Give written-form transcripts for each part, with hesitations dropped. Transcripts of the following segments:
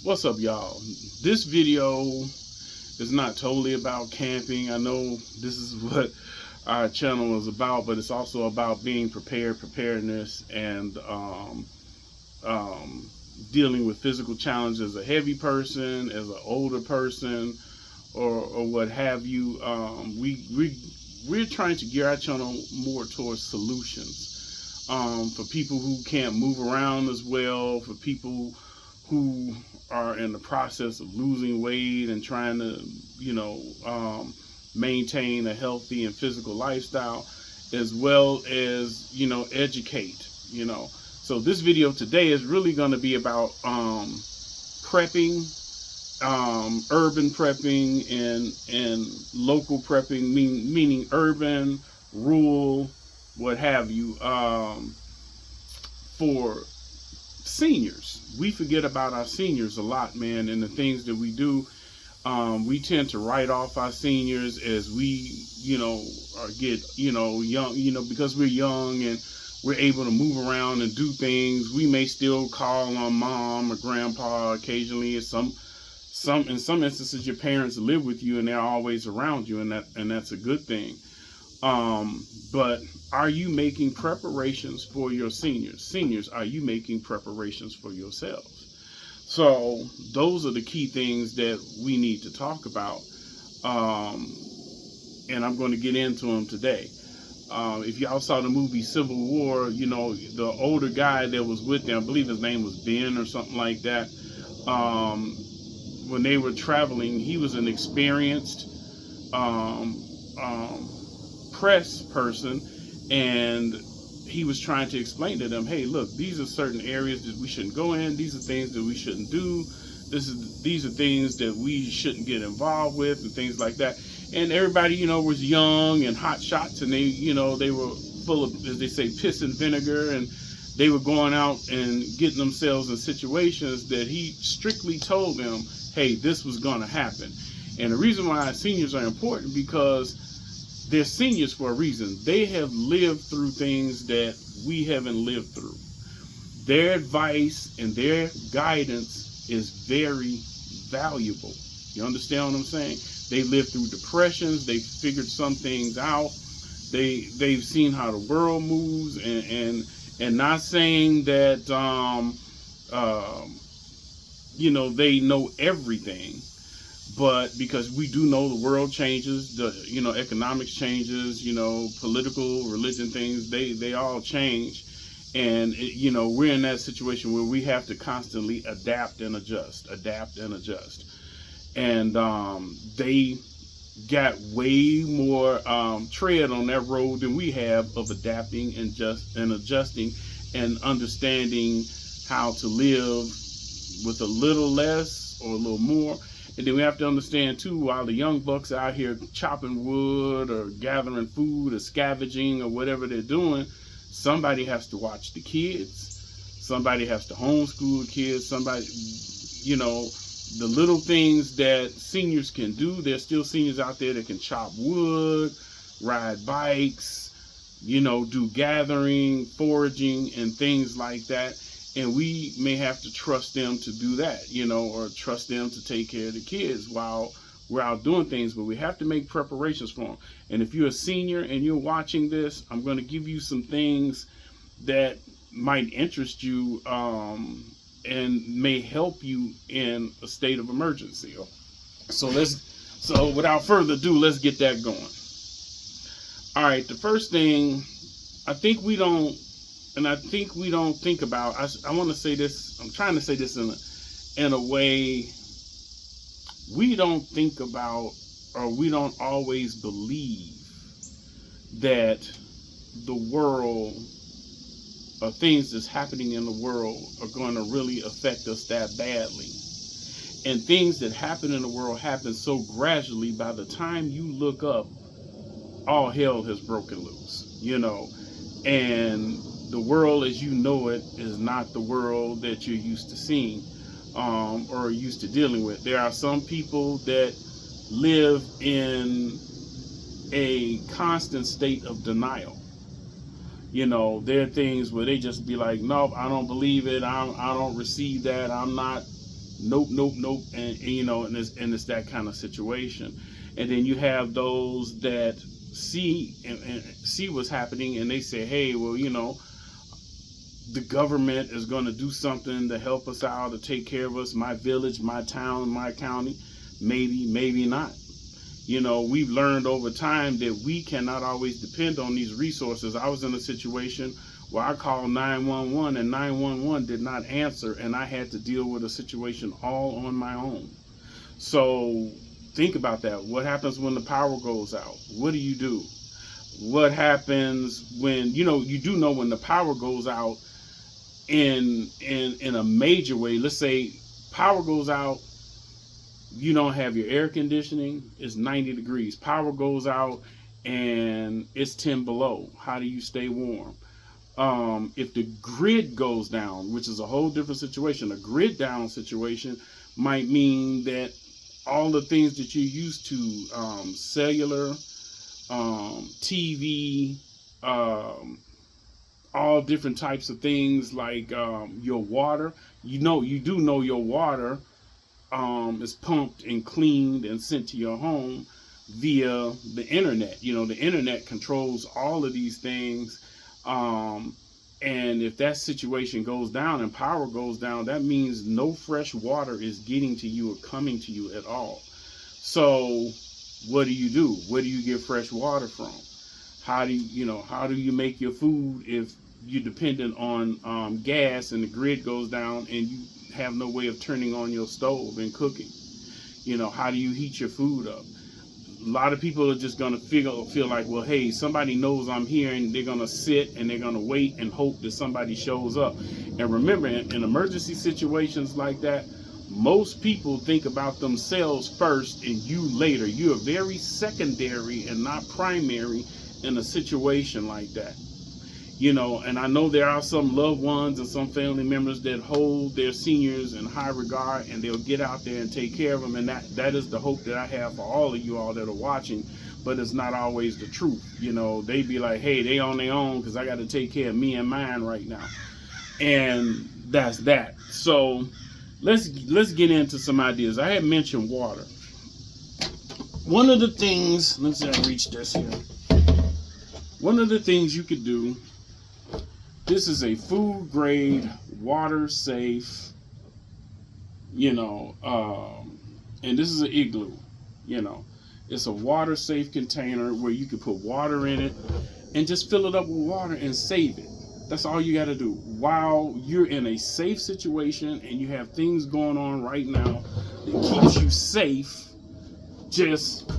What's up, y'all? This video is not totally about camping. I know this is what our channel is about, but it's also about being prepared, preparedness, and um, dealing with physical challenges as a heavy person, as an older person, or what have you. We're trying to gear our channel more towards solutions for people who can't move around as well, for people who are in the process of losing weight and trying to, maintain a healthy and physical lifestyle, as well as, educate, So this video today is really going to be about prepping, urban prepping and local prepping, meaning urban, rural, what have you, for seniors. We forget about our seniors a lot, man, and the things that we do. We tend to write off our seniors as we, get, young, because we're young and we're able to move around and do things. We may still call on mom or grandpa occasionally. In some instances, your parents live with you and they're always around you, and that's a good thing. But are you making preparations for your seniors? Seniors, are you making preparations for yourselves? So those are the key things that we need to talk about. And I'm going to get into them today. If y'all saw the movie Civil War, the older guy that was with them, I believe his name was Ben or something like that. When they were traveling, he was an experienced um, um, press person, and he was trying to explain to them, hey, look, these are certain areas that we shouldn't go in. These are things that we shouldn't do. These are things that we shouldn't get involved with, and things like that. And everybody, was young and hot shots, and they were full of, as they say, piss and vinegar, and they were going out and getting themselves in situations that he strictly told them, hey, this was going to happen. And the reason why seniors are important, because they're seniors for a reason. They have lived through things that we haven't lived through. Their advice and their guidance is very valuable. You understand what I'm saying? They lived through depressions. They figured some things out. They've seen how the world moves, and not saying that they know everything. But because we do know the world changes, the economics changes, political, religion things, they all change, and we're in that situation where we have to constantly adapt and adjust, and they got way more tread on that road than we have of adapting and adjusting and understanding how to live with a little less or a little more. And then we have to understand too, while the young bucks are out here chopping wood or gathering food or scavenging or whatever they're doing, somebody has to watch the kids. Somebody has to homeschool the kids. Somebody, the little things that seniors can do. There's still seniors out there that can chop wood, ride bikes, do gathering, foraging, and things like that. And we may have to trust them to do that, or trust them to take care of the kids while we're out doing things. But we have to make preparations for them. And if you're a senior and you're watching this, I'm going to give you some things that might interest you and may help you in a state of emergency. So without further ado, let's get that going. All right, the first thing, I think we don't think about. I want to say this. I'm trying to say this in a way. We don't think about, or we don't always believe that the world, or things that's happening in the world, are going to really affect us that badly. And things that happen in the world happen so gradually. By the time you look up, all hell has broken loose. And the world as you know it is not the world that you're used to seeing or used to dealing with. There are some people that live in a constant state of denial. There are things where they just be like, nope, I don't believe it. I don't receive that. I'm not Nope, nope, nope. And it's that kind of situation. And then you have those that see and see what's happening, and they say, hey, well, the government is going to do something to help us out, to take care of us, my village, my town, my county. Maybe, maybe not. We've learned over time that we cannot always depend on these resources. I was in a situation where I called 911 and 911 did not answer, and I had to deal with a situation all on my own. So think about that. What happens when the power goes out? What do you do? What happens when, you do know when the power goes out in a major way? Let's say power goes out, you don't have your air conditioning, it's 90 degrees. Power goes out and it's 10 below. How do you stay warm? If the grid goes down, which is a whole different situation, a grid down situation might mean that all the things that you're used to, cellular, TV, all different types of things like your water. You do know your water is pumped and cleaned and sent to your home via the internet. The internet controls all of these things. And if that situation goes down and power goes down, that means no fresh water is getting to you or coming to you at all. So what do you do? Where do you get fresh water from? How do you make your food if you're dependent on gas and the grid goes down and you have no way of turning on your stove and cooking? How do you heat your food up? A lot of people are just going to feel like, well, hey, somebody knows I'm here, and they're going to sit and they're going to wait and hope that somebody shows up. And remember, in emergency situations like that, most people think about themselves first and you later. You are very secondary and not primary in a situation like that. And I know there are some loved ones and some family members that hold their seniors in high regard, and they'll get out there and take care of them. And that is the hope that I have for all of you all that are watching. But it's not always the truth. They be like, hey, they on their own because I got to take care of me and mine right now. And that's that. So let's get into some ideas. I had mentioned water. One of the things, let's see, I reach this here. One of the things you could do, this is a food grade, water safe, and this is an igloo, it's a water safe container where you can put water in it and just fill it up with water and save it. That's all you got to do. While you're in a safe situation and you have things going on right now that keeps you safe, just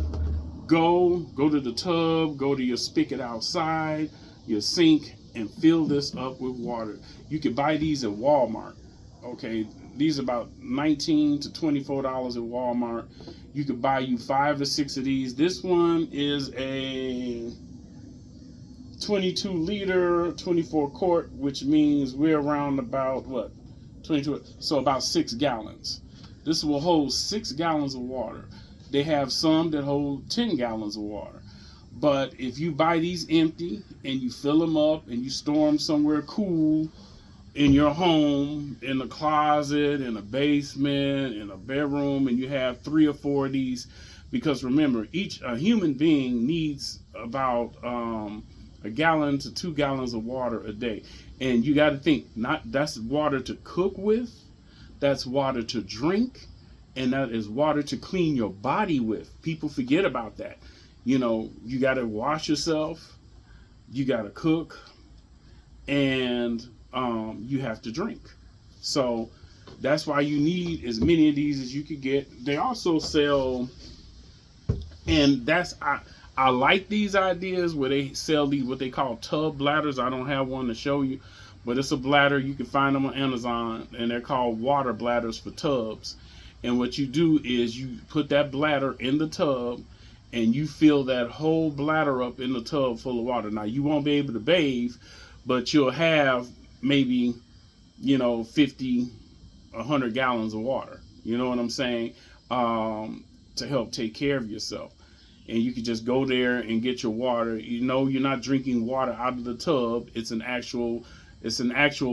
go to the tub, go to your spigot outside, your sink, and fill this up with water. You can buy these at Walmart. Okay, these are about $19 to $24 at Walmart. You could buy you 5 to 6 of these. This one is a 22 liter, 24 quart, which means we're around about 22, so about 6 gallons. This will hold 6 gallons of water. They have some that hold 10 gallons of water. But if you buy these empty and you fill them up and you store them somewhere cool in your home, in a closet, in a basement, in a bedroom, and you have 3 or 4 of these, because remember, a human being needs about a gallon to 2 gallons of water a day. And you got to think, that's water to cook with, that's water to drink, and that is water to clean your body with. People forget about that. You got to wash yourself, you got to cook, and you have to drink. So that's why you need as many of these as you could get. They also sell, and I like these ideas where they sell these what they call tub bladders. I don't have one to show you, but it's a bladder. You can find them on Amazon, and they're called water bladders for tubs. And what you do is you put that bladder in the tub, and you fill that whole bladder up in the tub full of water. Now, you won't be able to bathe, but you'll have maybe, 50, 100 gallons of water. You know what I'm saying? To help take care of yourself. And you can just go there and get your water. You're not drinking water out of the tub. It's an actual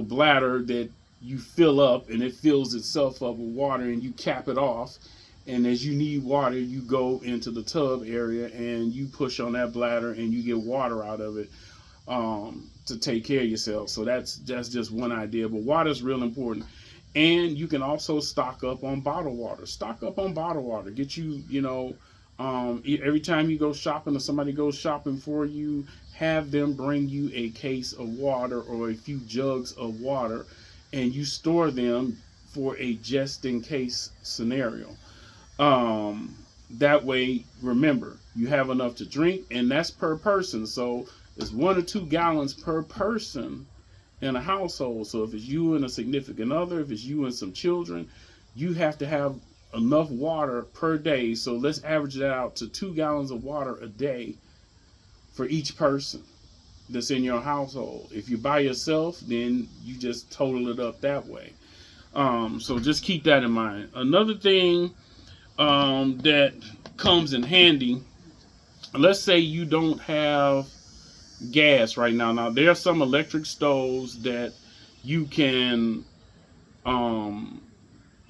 bladder that you fill up and it fills itself up with water and you cap it off. And as you need water, you go into the tub area and you push on that bladder and you get water out of it to take care of yourself. So that's just one idea. But water is real important. And you can also stock up on bottled water. Stock up on bottled water. Get you, every time you go shopping or somebody goes shopping for you, have them bring you a case of water or a few jugs of water, and you store them for a just in case scenario. That way, remember, you have enough to drink, and that's per person. So it's 1 or 2 gallons per person in a household. So if it's you and a significant other, if it's you and some children, you have to have enough water per day. So let's average that out to 2 gallons of water a day for each person that's in your household. If you're by yourself, then you just total it up that way. So just keep that in mind. Another thing that comes in handy, let's say you don't have gas right now. Now there are some electric stoves that you can,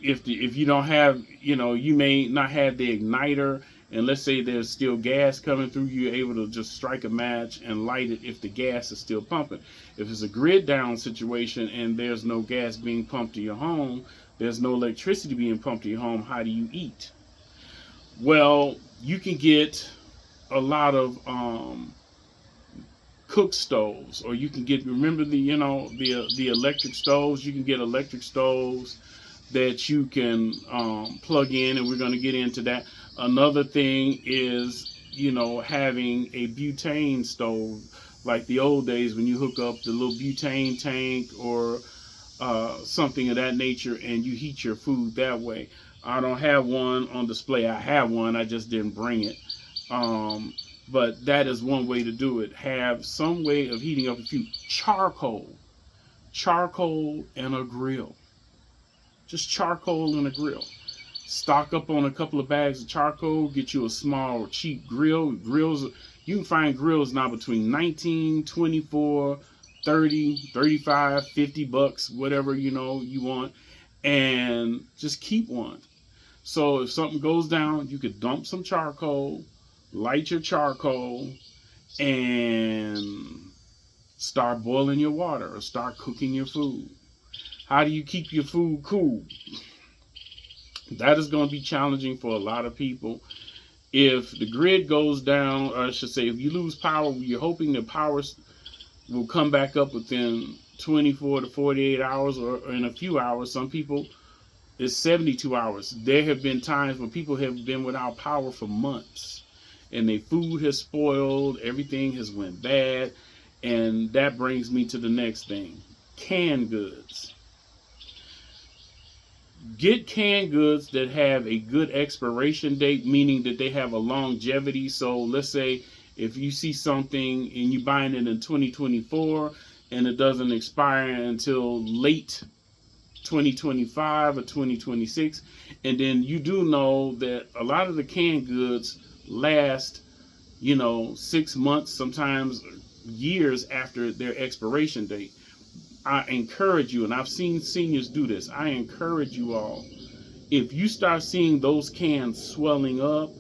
if you don't have, you may not have the igniter, and let's say there's still gas coming through, you're able to just strike a match and light it if the gas is still pumping. If it's a grid down situation and there's no gas being pumped to your home, there's no electricity being pumped to your home, how do you eat? Well, you can get a lot of cook stoves, or you can get, remember the electric stoves. You can get electric stoves that you can plug in, and we're going to get into that. Another thing is, having a butane stove, like the old days when you hook up the little butane tank or something of that nature, and you heat your food that way. I don't have one on display. I have one, I just didn't bring it. But that is one way to do it. Have some way of heating up. If you charcoal and a grill. Just charcoal and a grill. Stock up on a couple of bags of charcoal. Get you a small, cheap grill. Grills, you can find grills now between $19, $24, $30, $35, $50, whatever you want. And just keep one. So if something goes down, you could dump some charcoal, light your charcoal, and start boiling your water or start cooking your food. How do you keep your food cool? That is going to be challenging for a lot of people. If the grid goes down, or I should say, if you lose power, you're hoping the power will come back up within 24 to 48 hours or in a few hours. Some people, it's 72 hours. There have been times when people have been without power for months, and their food has spoiled, everything has went bad, and that brings me to the next thing. Canned goods. Get canned goods that have a good expiration date, meaning that they have a longevity. So let's say if you see something and you're buying it in 2024 and it doesn't expire until late 2025 or 2026, and then you do know that a lot of the canned goods last 6 months, sometimes years after their expiration date. I encourage you, and I've seen seniors do this, I encourage you all, if you start seeing those cans swelling up,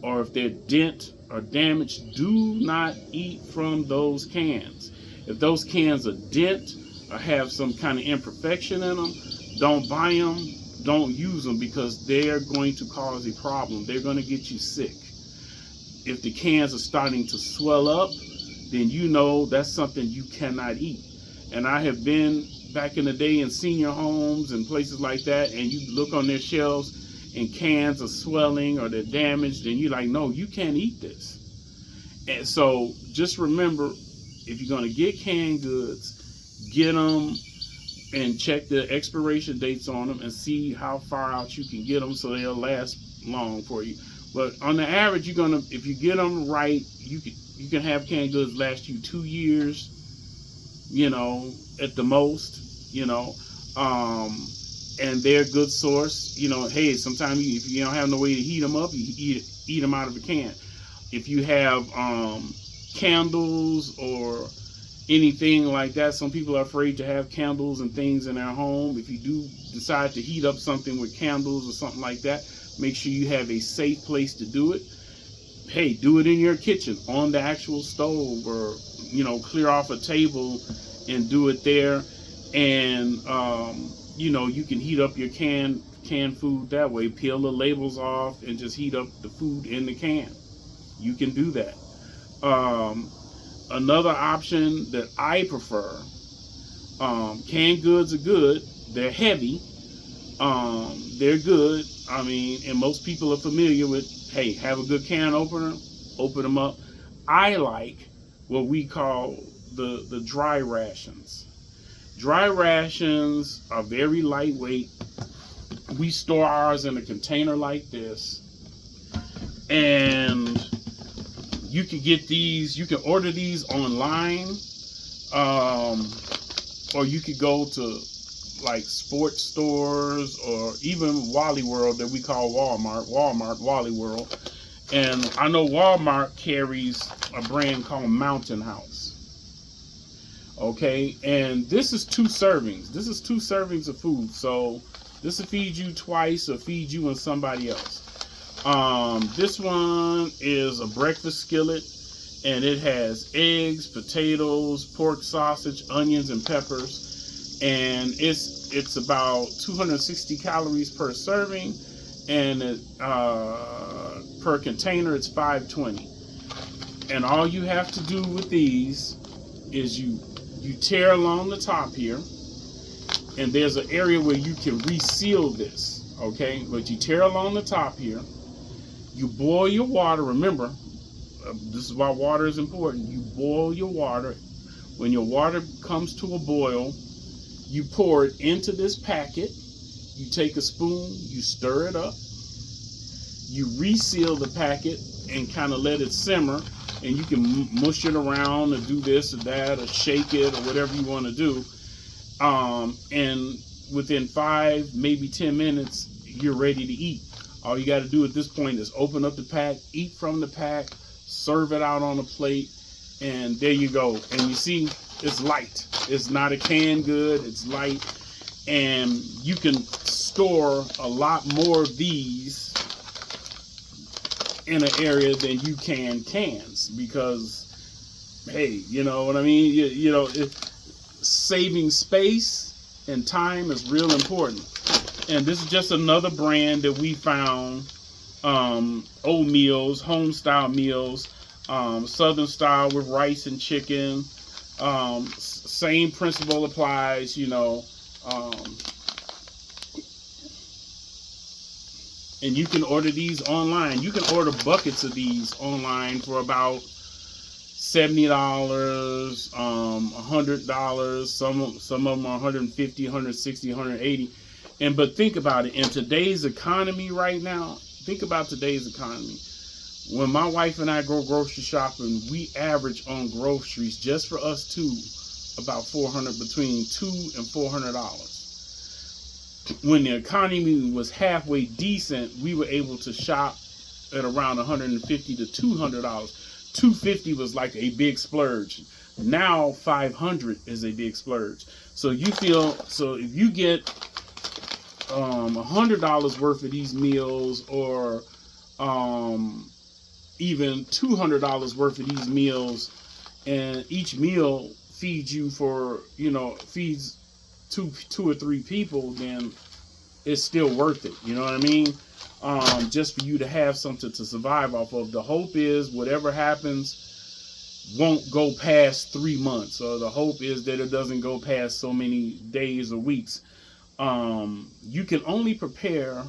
or if they're dent or damaged, do not eat from those cans. If those cans are dent or have some kind of imperfection in them, don't buy them, don't use them, because they're going to cause a problem. They're going to get you sick. If the cans are starting to swell up, then that's something you cannot eat. And I have been back in the day in senior homes and places like that, and you look on their shelves and cans are swelling or they're damaged, and you're like, no, you can't eat this. And so just remember, if you're going to get canned goods, get them and check the expiration dates on them and see how far out you can get them so they'll last long for you. But on the average, if you get them right, you can have canned goods last you 2 years, at the most, and they're a good source. Hey, sometimes if you don't have no way to heat them up, you eat them out of a can. If you have candles or anything like that. Some people are afraid to have candles and things in their home. If you do decide to heat up something with candles or something like that, make sure you have a safe place to do it. Hey, do it in your kitchen on the actual stove, or clear off a table and do it there. And you can heat up your canned food that way. Peel the labels off and just heat up the food in the can. You can do that. Another option that I prefer, canned goods are good. They're heavy. They're good. I mean, and most people are familiar with, hey, have a good can opener, open them up. I like what we call the dry rations. Dry rations are very lightweight. We store ours in a container like this. And you can get these, you can order these online, or you could go to like sports stores, or even Wally World that we call Walmart, Wally World. And I know Walmart carries a brand called Mountain House. Okay, and this is 2 servings. This is 2 servings of food. So this will feed you twice, or feed you and somebody else. This one is a breakfast skillet, and it has eggs, potatoes, pork sausage, onions, and peppers. And it's about 260 calories per serving, and per container it's 520. And all you have to do with these is you tear along the top here, and there's an area where you can reseal this, okay? But you tear along the top here, you boil your water. Remember, this is why water is important. You boil your water. When your water comes to a boil, you pour it into this packet. You take a spoon, you stir it up, you reseal the packet and kind of let it simmer. And you can mush it around, or do this or that, or shake it, or whatever you want to do. And within 5, maybe 10 minutes, you're ready to eat. All you got to do at this point is open up the pack, eat from the pack, serve it out on a plate, and there you go. And you see, it's light. It's not a canned good. It's light. And you can store a lot more of these in an area than you can cans, because, hey, you know what I mean? Saving space and time is real important. And this is just another brand that we found. Old meals, home style meals, southern style with rice and chicken. Same principle applies, and you can order these online. You can order buckets of these online for about $70, $100. Some of them are $150, $160, $180. But think about it. In today's economy right now, think about today's economy. When my wife and I go grocery shopping, we average on groceries just for us two about between $200 and $400. When the economy was halfway decent, we were able to shop at around $150 to $200. $250 was like a big splurge. Now $500 is a big splurge. So if you get $100 worth of these meals, or even $200 worth of these meals, and each meal feeds you feeds two or three people, then it's still worth it. You know what I mean? Just for you to have something to survive off of. The hope is whatever happens won't go past 3 months, or the hope is that it doesn't go past so many days or weeks. You can only prepare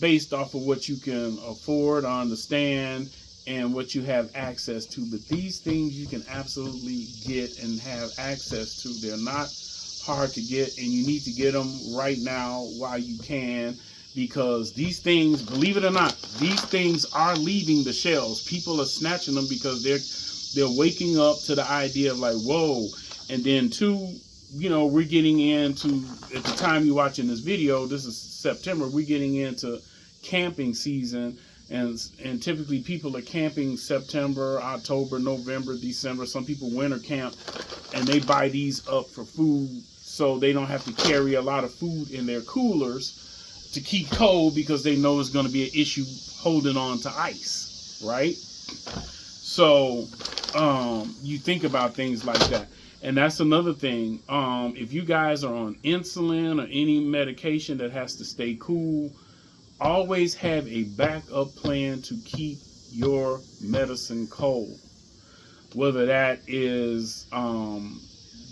based off of what you can afford, understand, and what you have access to. But these things you can absolutely get and have access to. They're not hard to get, and you need to get them right now while you can, because these things, believe it or not, these things are leaving the shelves. People are snatching them because they're waking up to the idea of like, whoa. And then we're getting into, at the time you're watching this video, this is September, we're getting into camping season, and typically people are camping September, October, November, December. Some people winter camp, and they buy these up for food so they don't have to carry a lot of food in their coolers to keep cold, because they know it's going to be an issue holding on to ice, right? So you think about things like that. And that's another thing. If you guys are on insulin or any medication that has to stay cool, always have a backup plan to keep your medicine cold. Whether that is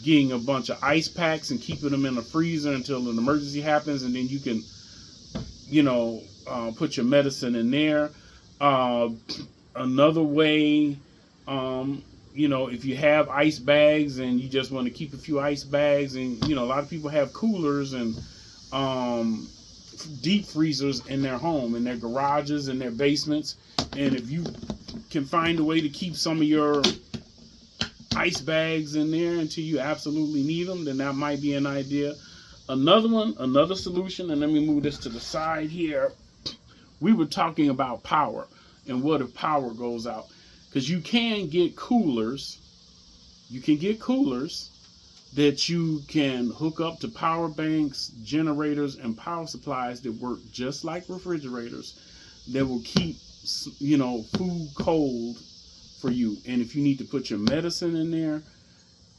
getting a bunch of ice packs and keeping them in the freezer until an emergency happens, and then you can, put your medicine in there. Another way, if you have ice bags and you just want to keep a few ice bags, and a lot of people have coolers and deep freezers in their home, in their garages, in their basements, and if you can find a way to keep some of your ice bags in there until you absolutely need them, then that might be an idea. Another solution, and let me move this to the side here. We were talking about power, and what if power goes out? Because you can get coolers. You can get coolers that you can hook up to power banks, generators, and power supplies that work just like refrigerators, that will keep, food cold for you. And if you need to put your medicine in there,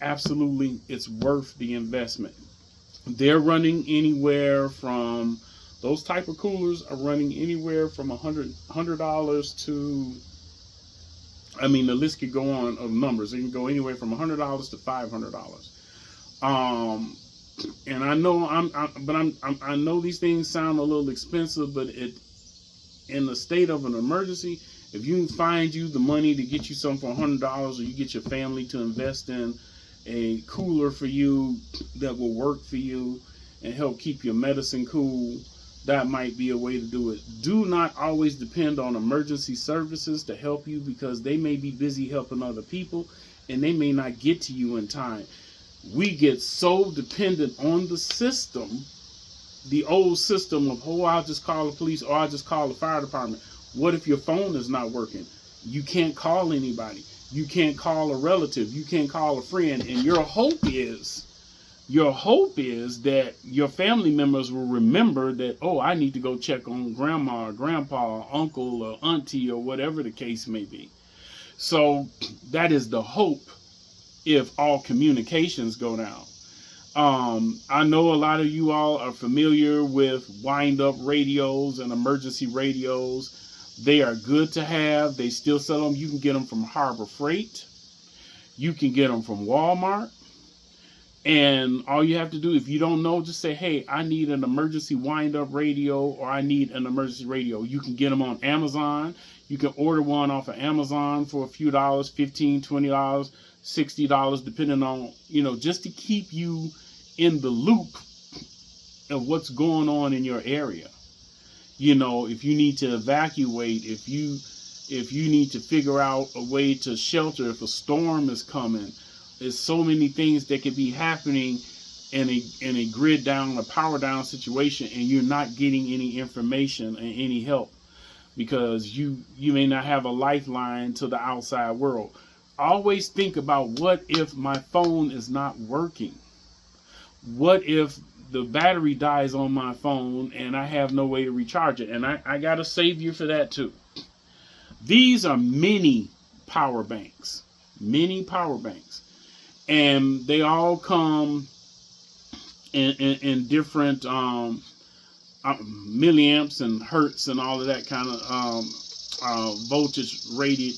absolutely, it's worth the investment. They're running anywhere from, those type of coolers are running anywhere from $100 to, the list could go on of numbers. It can go anywhere from $100 to $500. And I know I know these things sound a little expensive, but in the state of an emergency, if you can find you the money to get you something for $100, or you get your family to invest in a cooler for you that will work for you and help keep your medicine cool, that might be a way to do it. Do not always depend on emergency services to help you, because they may be busy helping other people and they may not get to you in time. We get so dependent on the system, the old system of, I'll just call the police, or I'll just call the fire department. What if your phone is not working? You can't call anybody. You can't call a relative. You can't call a friend. And your hope is that your family members will remember that, I need to go check on grandma or grandpa or uncle or auntie or whatever the case may be. So that is the hope if all communications go down. I know a lot of you all are familiar with wind-up radios and emergency radios. They are good to have. They still sell them. You can get them from Harbor Freight. You can get them from Walmart. And all you have to do, if you don't know, just say, hey, I need an emergency wind-up radio, or I need an emergency radio. You can get them on Amazon. You can order one off of Amazon for a few dollars, $15, $20, $60, depending on, just to keep you in the loop of what's going on in your area. If you need to evacuate, if you need to figure out a way to shelter, if a storm is coming, there's so many things that could be happening in a grid down, a power down situation, and you're not getting any information and any help, because you may not have a lifeline to the outside world. Always think about, what if my phone is not working? What if the battery dies on my phone and I have no way to recharge it? And I got a savior for that too. These are mini power banks. And they all come in different milliamps and hertz and all of that kind of voltage rated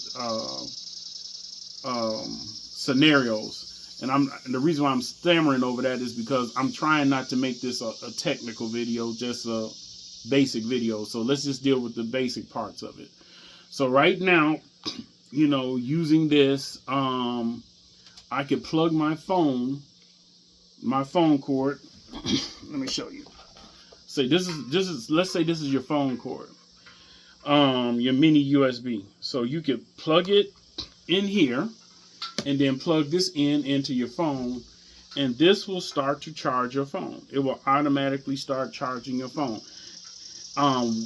scenarios. And the reason why I'm stammering over that is because I'm trying not to make this a technical video, just a basic video. So let's just deal with the basic parts of it. So right now, using this, I could plug my phone cord. Let me show you. Say this is let's say this is your phone cord, your mini USB. So you could plug it in here, and then plug this into your phone, and this will start to charge your phone. It will automatically start charging your phone.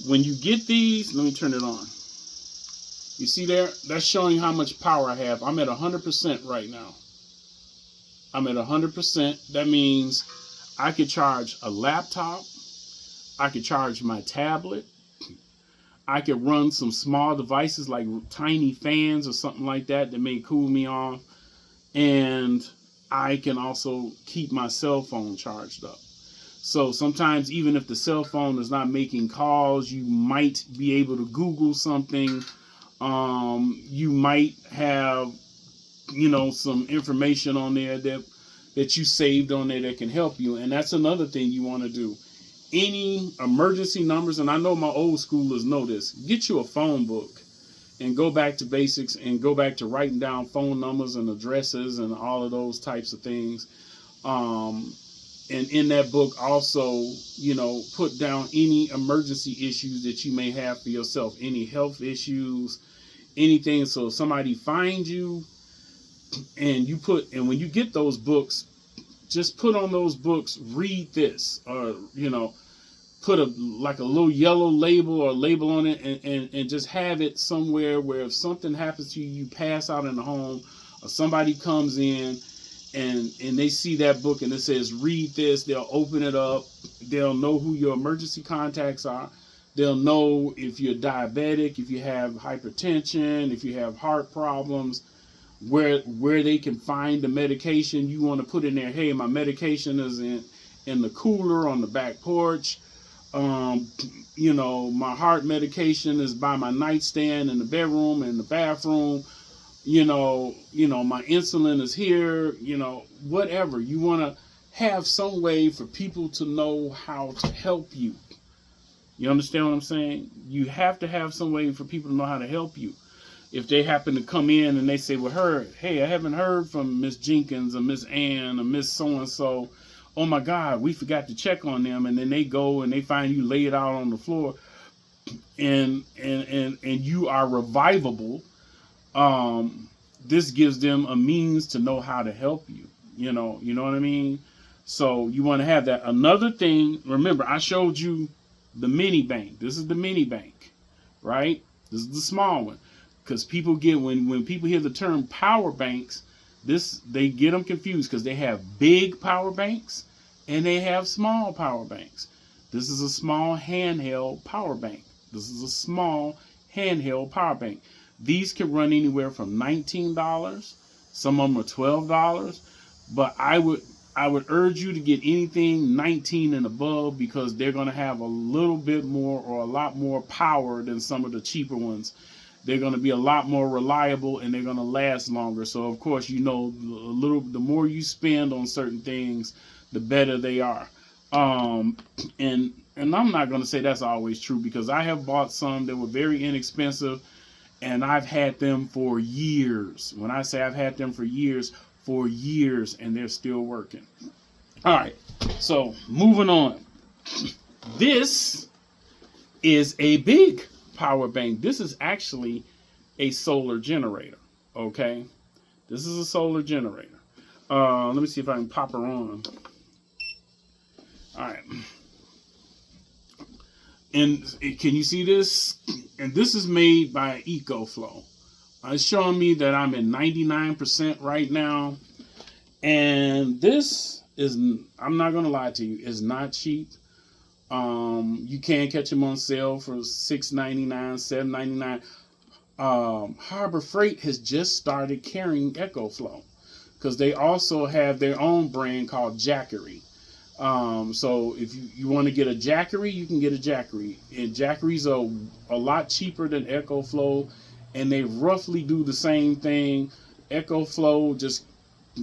When you get these, let me turn it on. You see there? That's showing how much power I have. I'm at 100% right now. I'm at 100%. That means I could charge a laptop. I could charge my tablet. I could run some small devices like tiny fans or something like that that may cool me off. And I can also keep my cell phone charged up. So sometimes even if the cell phone is not making calls, you might be able to Google something. You might have, some information on there that you saved on there that can help you. And that's another thing you want to do. Any emergency numbers, and I know my old schoolers know this, get you a phone book and go back to basics and go back to writing down phone numbers and addresses and all of those types of things. And in that book also, put down any emergency issues that you may have for yourself, any health issues, anything. So if somebody finds you and when you get those books, just put on those books, read this, or, put a little yellow label or label on it and just have it somewhere where if something happens to you, you pass out in the home or somebody comes in and they see that book and it says, read this, they'll open it up. They'll know who your emergency contacts are. They'll know if you're diabetic, if you have hypertension, if you have heart problems, where they can find the medication you want to put in there. Hey, my medication is in the cooler on the back porch. My heart medication is by my nightstand in the bedroom and the bathroom. My insulin is here. Whatever. You want to have some way for people to know how to help you. You understand what I'm saying? You have to have some way for people to know how to help you. If they happen to come in and they say, well, hey, I haven't heard from Miss Jenkins or Miss Ann or Miss So-and-so. Oh my God, we forgot to check on them. And then they go and they find you laid out on the floor and you are revivable. This gives them a means to know how to help you. You know what I mean? So you want to have that. Another thing, remember, I showed you the mini bank. This is the mini bank, right? This is the small one. Because people get, when people hear the term power banks, they get them confused because they have big power banks and they have small power banks. This is a small handheld power bank. This is a small handheld power bank. These can run anywhere from $19. Some of them are $12. But I would urge you to get anything $19 and above because they're going to have a little bit more or a lot more power than some of the cheaper ones. They're going to be a lot more reliable and they're going to last longer. So, of course, the more you spend on certain things, the better they are. And I'm not going to say that's always true because I have bought some that were very inexpensive and I've had them for years. When I say I've had them for years, and they're still working. All right. So, moving on. This is a big power bank. This is actually a solar generator. Okay, this is a solar generator. Let me see if I can pop her on. All right, and can you see this? And this is made by EcoFlow. It's showing me that I'm at 99% right now, and this is, I'm not gonna lie to you, is not cheap. You can catch them on sale for $6.99, $7.99. Harbor Freight has just started carrying EcoFlow because they also have their own brand called Jackery. So if you want to get a Jackery, you can get a Jackery. And Jackeries are a lot cheaper than EcoFlow, and they roughly do the same thing. EcoFlow just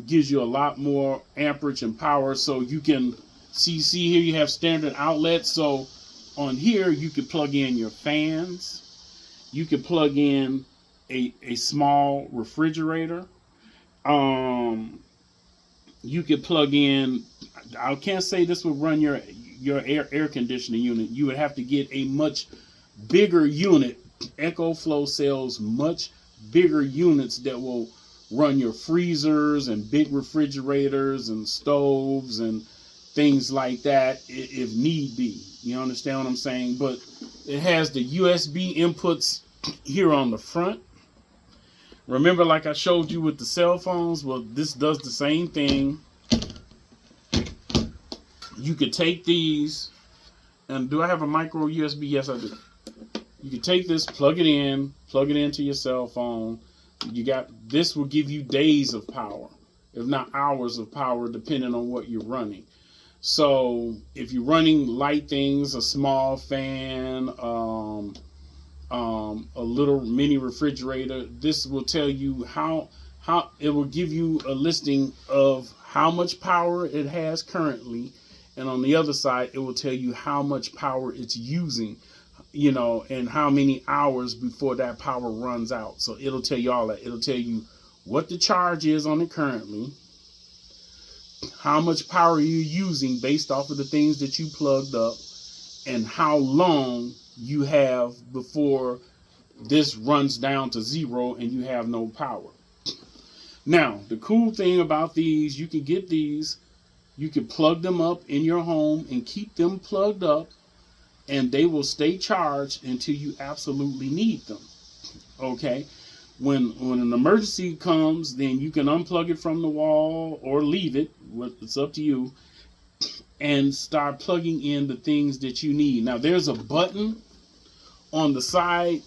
gives you a lot more amperage and power, so you can see here you have standard outlets. So on here you can plug in your fans. You can plug in a small refrigerator. You could plug in, I can't say this would run your air conditioning unit. You would have to get a much bigger unit. EcoFlow sells much bigger units that will run your freezers and big refrigerators and stoves and things like that if need be. You understand what I'm saying? But it has the USB inputs here on the front. Remember, like I showed you with the cell phones? Well, this does the same thing. You could take these, and do I have a micro USB? Yes, I do. You can take this, plug it into your cell phone. This will give you days of power, if not hours of power, depending on what you're running. So if you're running light things, a small fan, a little mini refrigerator, this will tell you how it will give you a listing of how much power it has currently, and on the other side it will tell you how much power it's using, and how many hours before that power runs out. So it'll tell you all that. It'll tell you what the charge is on it currently, how much power you're using based off of the things that you plugged up, and how long you have before this runs down to zero and you have no power. Now, the cool thing about these, you can get these, you can plug them up in your home and keep them plugged up, and they will stay charged until you absolutely need them. Okay? When an emergency comes, then you can unplug it from the wall or leave it. It's up to you. And start plugging in the things that you need. Now, there's a button on the side.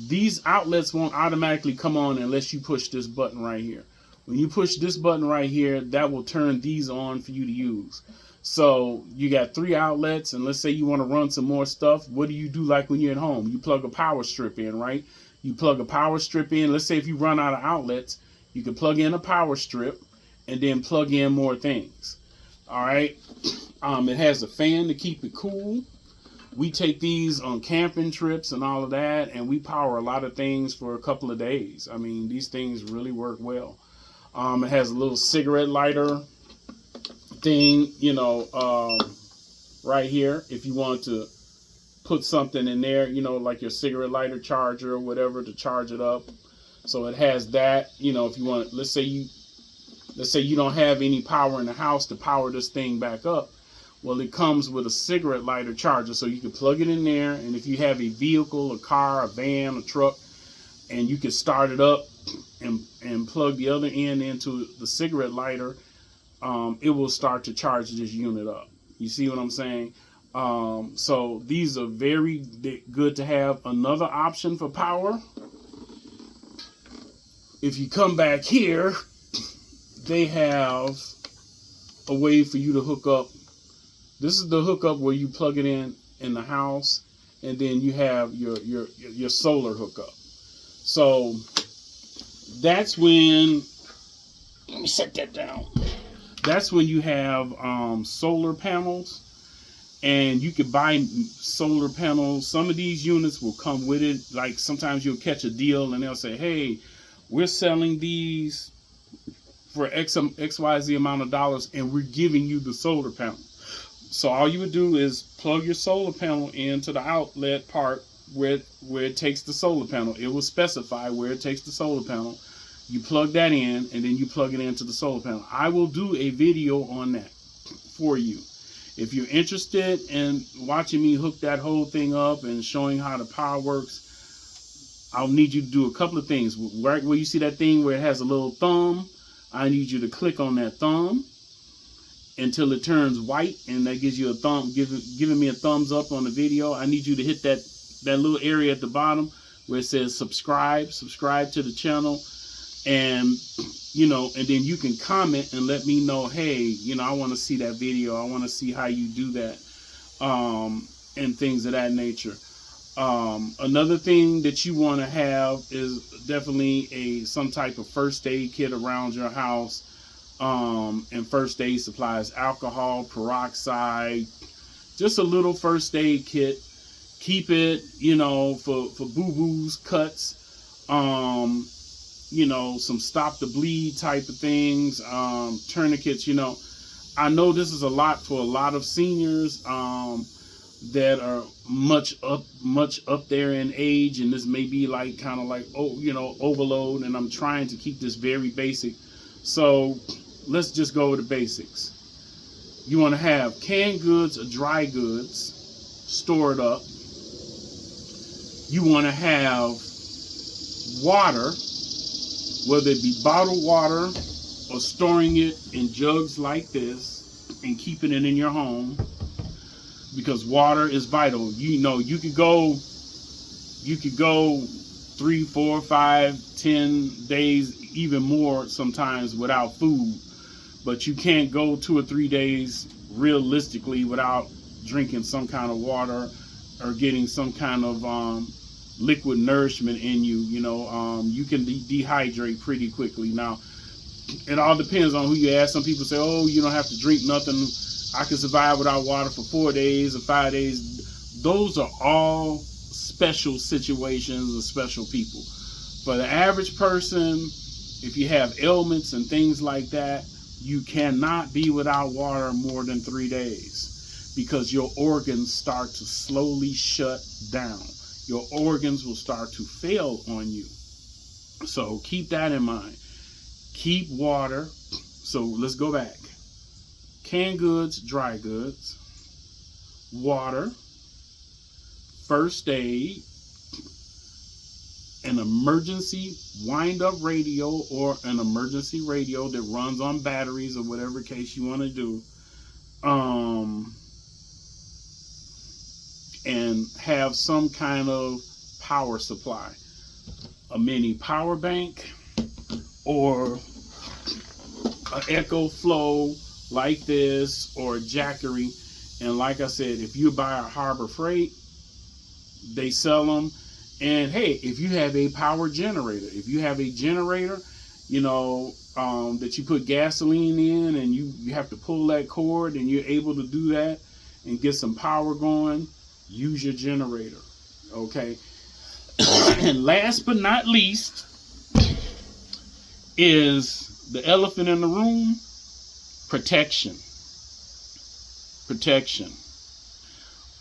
These outlets won't automatically come on unless you push this button right here. When you push this button right here, that will turn these on for you to use. So you got 3 outlets, and let's say you want to run some more stuff. What do you do like when you're at home? You plug a power strip in, right? You plug a power strip in. Let's say if you run out of outlets, you can plug in a power strip and then plug in more things. All right. It has a fan to keep it cool. We take these on camping trips and all of that, and we power a lot of things for a couple of days. I mean, these things really work well. It has a little cigarette lighter thing, right here. If you want to put something in there, like your cigarette lighter charger or whatever to charge it up. So it has that, if you want, let's say you don't have any power in the house to power this thing back up. Well, it comes with a cigarette lighter charger, so you can plug it in there, and if you have a vehicle, a car, a van, a truck, and you can start it up and plug the other end into the cigarette lighter, it will start to charge this unit up. You see what I'm saying? So these are very good to have. Another option for power, if you come back here, they have a way for you to hook up. This is the hookup where you plug it in the house, and then you have your solar hookup. So that's when, let me set that down. That's when you have solar panels, and you can buy solar panels. Some of these units will come with it. Like sometimes you'll catch a deal and they'll say, hey, we're selling these for XYZ amount of dollars, and we're giving you the solar panel. So all you would do is plug your solar panel into the outlet part where it takes the solar panel. It will specify where it takes the solar panel. You plug that in, and then you plug it into the solar panel. I will do a video on that for you. If you're interested in watching me hook that whole thing up and showing how the power works, I'll need you to do a couple of things. Right where you see that thing where it has a little thumb, I need you to click on that thumb until it turns white, and that gives you a thumb, giving me a thumbs up on the video. I need you to hit that little area at the bottom where it says subscribe to the channel, and and then you can comment and let me know, hey, I want to see that video. I want to see how you do that, and things of that nature. Another thing that you want to have is definitely some type of first aid kit around your house. And first aid supplies, alcohol, peroxide, just a little first aid kit. Keep it, for boo-boos, cuts, some stop the bleed type of things, tourniquets. I know this is a lot for a lot of seniors that are much up there in age, and this may be kind of overload, and I'm trying to keep this very basic. So let's just go with the basics. You want to have canned goods or dry goods stored up. You want to have water whether it be bottled water or storing it in jugs like this and keeping it in your home, because water is vital. You could go 3, 4, 5, 10 days, even more sometimes without food, but you can't go 2 or 3 days realistically without drinking some kind of water or getting some kind of liquid nourishment in you. You can dehydrate pretty quickly. Now, it all depends on who you ask. Some people say, oh, you don't have to drink nothing. I can survive without water for 4 days or 5 days. Those are all special situations or special people. For the average person, if you have ailments and things like that, you cannot be without water more than 3 days, because your organs start to slowly shut down. Your organs will start to fail on you. So keep that in mind. Keep water. So let's go back. Canned goods, dry goods, water, first aid, an emergency wind-up radio or an emergency radio that runs on batteries or whatever case you want to do, and have some kind of power supply, a mini power bank or an Echo Flow like this, or a Jackery. And like I said, if you buy a Harbor Freight, they sell them. And hey, if you have a power generator, if you have a generator, that you put gasoline in and you have to pull that cord and you're able to do that and get some power going, use your generator. Okay. And last but not least is the elephant in the room: protection. Protection.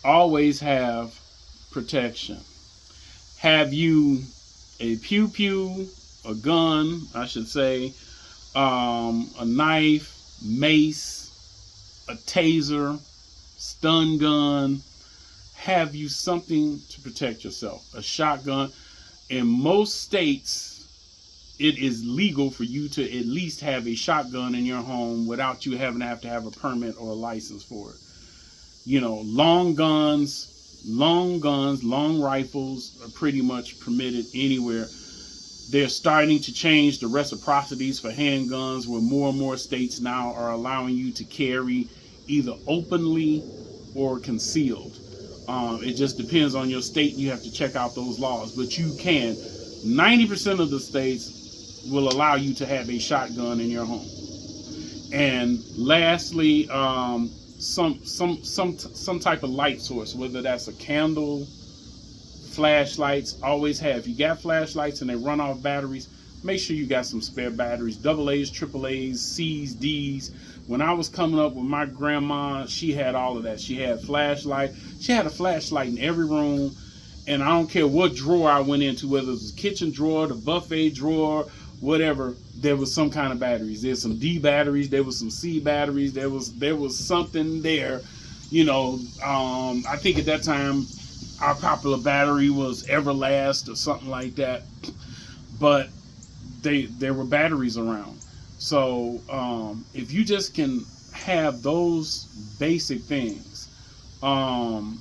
Always have protection. Have you a pew-pew, a gun, I should say, a knife, mace, a taser, stun gun? Have you something to protect yourself? A shotgun. In most states, it is legal for you to at least have a shotgun in your home without you having to have a permit or a license for it. Long guns, long rifles are pretty much permitted anywhere. They're starting to change the reciprocities for handguns, where more and more states now are allowing you to carry either openly or concealed. It just depends on your state. You have to check out those laws, but you can. 90% of the states will allow you to have a shotgun in your home. And lastly, some type of light source, whether that's a candle, flashlights. Always have. If you got flashlights and they run off batteries, make sure you got some spare batteries. AA's, AAA's, C's, D's. When I was coming up with my grandma, she had all of that. She had flashlight. She had a flashlight in every room. And I don't care what drawer I went into, whether it was the kitchen drawer, the buffet drawer, whatever, there was some kind of batteries. There's some D batteries, there was some C batteries, there was something there. I think at that time our popular battery was Everlast or something like that. But there were batteries around. So if you just can have those basic things, and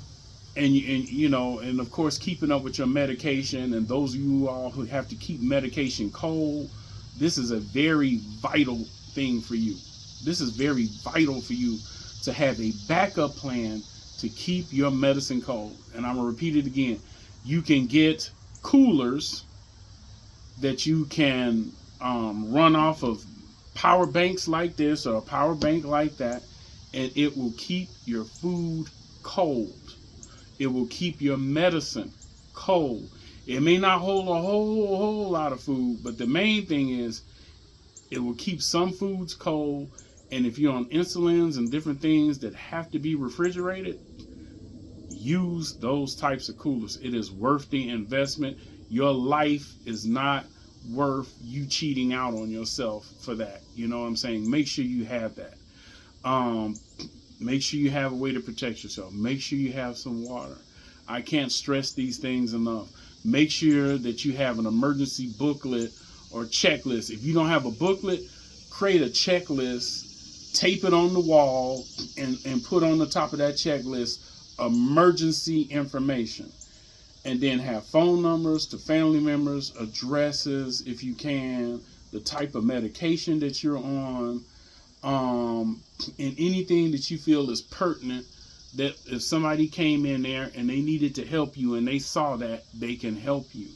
of course keeping up with your medication, and those of you all who have to keep medication cold, this is a very vital thing for you. This is very vital for you to have a backup plan to keep your medicine cold. And I'm going to repeat it again. You can get coolers that you can run off of power banks like this or a power bank like that, and it will keep your food cold. It will keep your medicine cold. It may not hold a whole lot of food, but the main thing is it will keep some foods cold. And if you're on insulins and different things that have to be refrigerated, use those types of coolers. It is worth the investment. Your life is not worth you cheating out on yourself for that. You know what I'm saying? Make sure you have that. Make sure you have a way to protect yourself. Make sure you have some water. I can't stress these things enough. Make sure that you have an emergency booklet or checklist. If you don't have a booklet, create a checklist, tape it on the wall, and put on the top of that checklist emergency information. And then have phone numbers to family members, addresses if you can, the type of medication that you're on, and anything that you feel is pertinent, that if somebody came in there and they needed to help you and they saw that, they can help you.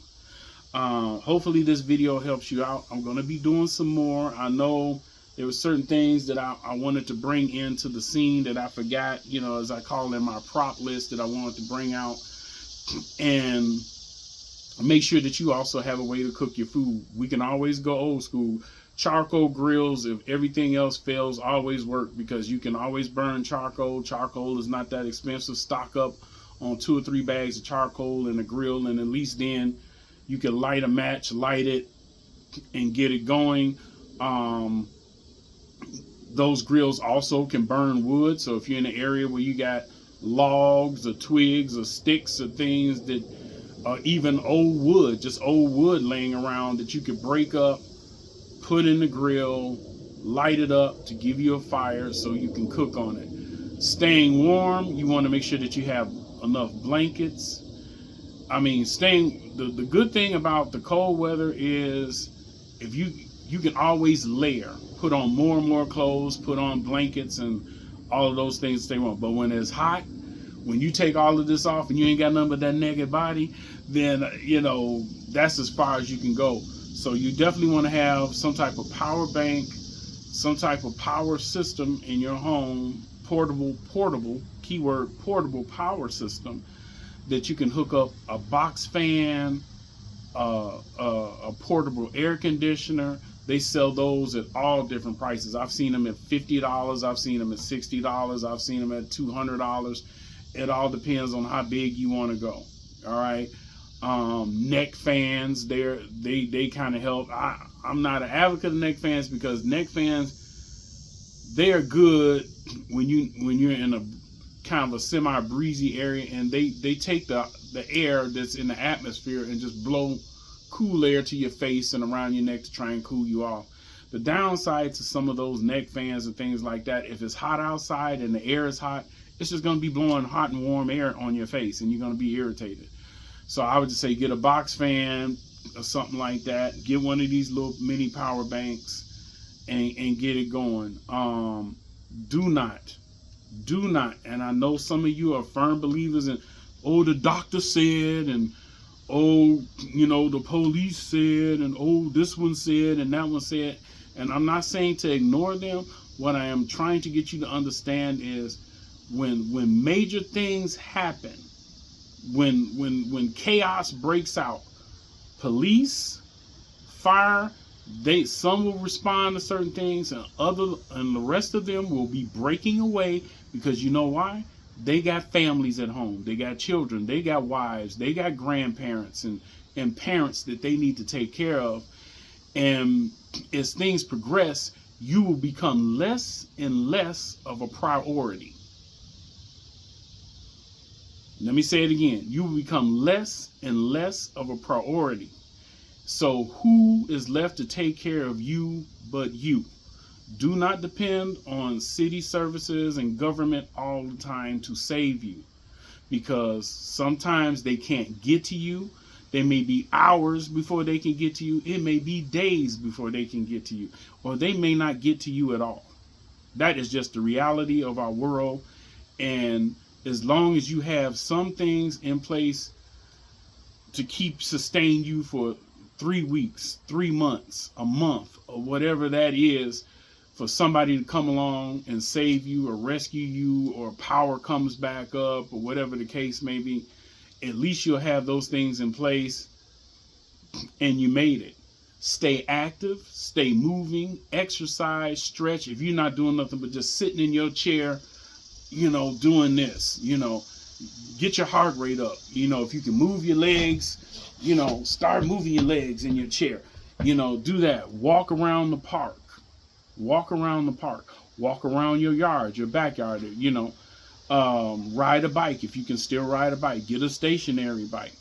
Hopefully this video helps you out. I'm going to be doing some more. I know there were certain things that I wanted to bring into the scene that I forgot, you know, as I call in my prop list, that I wanted to bring out. And make sure that you also have a way to cook your food. We can always go old school. Charcoal grills, if everything else fails, always work, because you can always burn charcoal. Charcoal is not that expensive. Stock up on 2 or 3 bags of charcoal in a grill, and at least then you can light a match, light it, and get it going. Those grills also can burn wood, so if you're in an area where you got logs or twigs or sticks or things that even old wood, just old wood laying around, that you could break up, put in the grill, light it up to give you a fire so you can cook on it. Staying warm, you want to make sure that you have enough blankets. I mean, the good thing about the cold weather is if you can always layer, put on more and more clothes, put on blankets and all of those things to stay warm. But when it's hot, when you take all of this off and you ain't got nothing but that naked body, then, you know, that's as far as you can go. So you definitely want to have some type of power bank, some type of power system in your home, portable, keyword portable power system, that you can hook up a box fan, a portable air conditioner. They sell those at all different prices. I've seen them at $50. I've seen them at $60. I've seen them at $200. It all depends on how big you want to go. All right. Neck fans, they kind of help. I'm not an advocate of neck fans, because neck fans, they are good when you're in a kind of a semi-breezy area, and they take the air that's in the atmosphere and just blow cool air to your face and around your neck to try and cool you off. The downside to some of those neck fans and things like that, if it's hot outside and the air is hot, it's just going to be blowing hot and warm air on your face, and you're going to be irritated. So I would just say get a box fan or something like that. Get one of these little mini power banks and get it going. Do not, and I know some of you are firm believers in, oh, the doctor said, and oh, you know, the police said, and oh, this one said, and that one said. And I'm not saying to ignore them. What I am trying to get you to understand is when major things happen, when chaos breaks out, police, fire, some will respond to certain things, and the rest of them will be breaking away, because you know why? They got families at home, they got children, they got wives, they got grandparents and parents that they need to take care of. And as things progress, you will become less and less of a priority. Let me say it again. You will become less and less of a priority. So who is left to take care of you but you? Do not depend on city services and government all the time to save you, because sometimes they can't get to you. They may be hours before they can get to you. It may be days before they can get to you, or they may not get to you at all. That is just the reality of our world. And as long as you have some things in place to sustain you for 3 weeks, 3 months, a month, or whatever that is, for somebody to come along and save you or rescue you, or power comes back up, or whatever the case may be, at least you'll have those things in place and you made it. Stay active, stay moving, exercise, stretch. If you're not doing nothing but just sitting in your chair, you know, doing this, you know, get your heart rate up. You know, if you can move your legs, you know, start moving your legs in your chair. You know, do that. Walk around the park. Walk around the park. Walk around your yard, your backyard, you know. Ride a bike if you can still ride a bike. Get a stationary bike.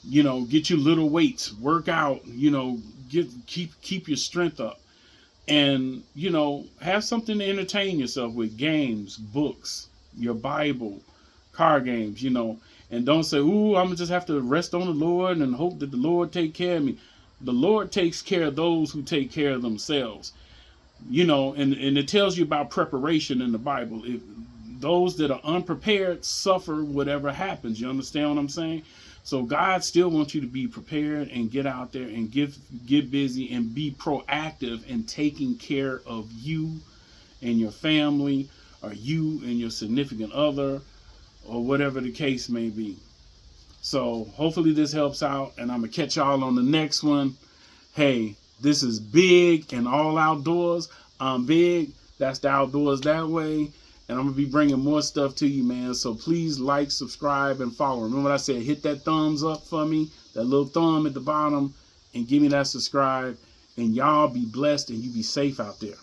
You know, get your little weights, work out, you know, keep your strength up. And, you know, have something to entertain yourself with: games, books, your Bible, card games, you know. And don't say, ooh, I'm gonna just have to rest on the Lord and hope that the Lord take care of me. The Lord takes care of those who take care of themselves. You know, and it tells you about preparation in the Bible. If those that are unprepared suffer whatever happens. You understand what I'm saying? So God still wants you to be prepared and get out there and get busy and be proactive in taking care of you and your family, or you and your significant other, or whatever the case may be. So hopefully this helps out, and I'm gonna catch y'all on the next one. Hey, this is Big and All Outdoors. I'm Big. That's the Outdoors That Way. And I'm going to be bringing more stuff to you, man. So please like, subscribe, and follow. Remember what I said? Hit that thumbs up for me, that little thumb at the bottom, and give me that subscribe. And y'all be blessed and you be safe out there.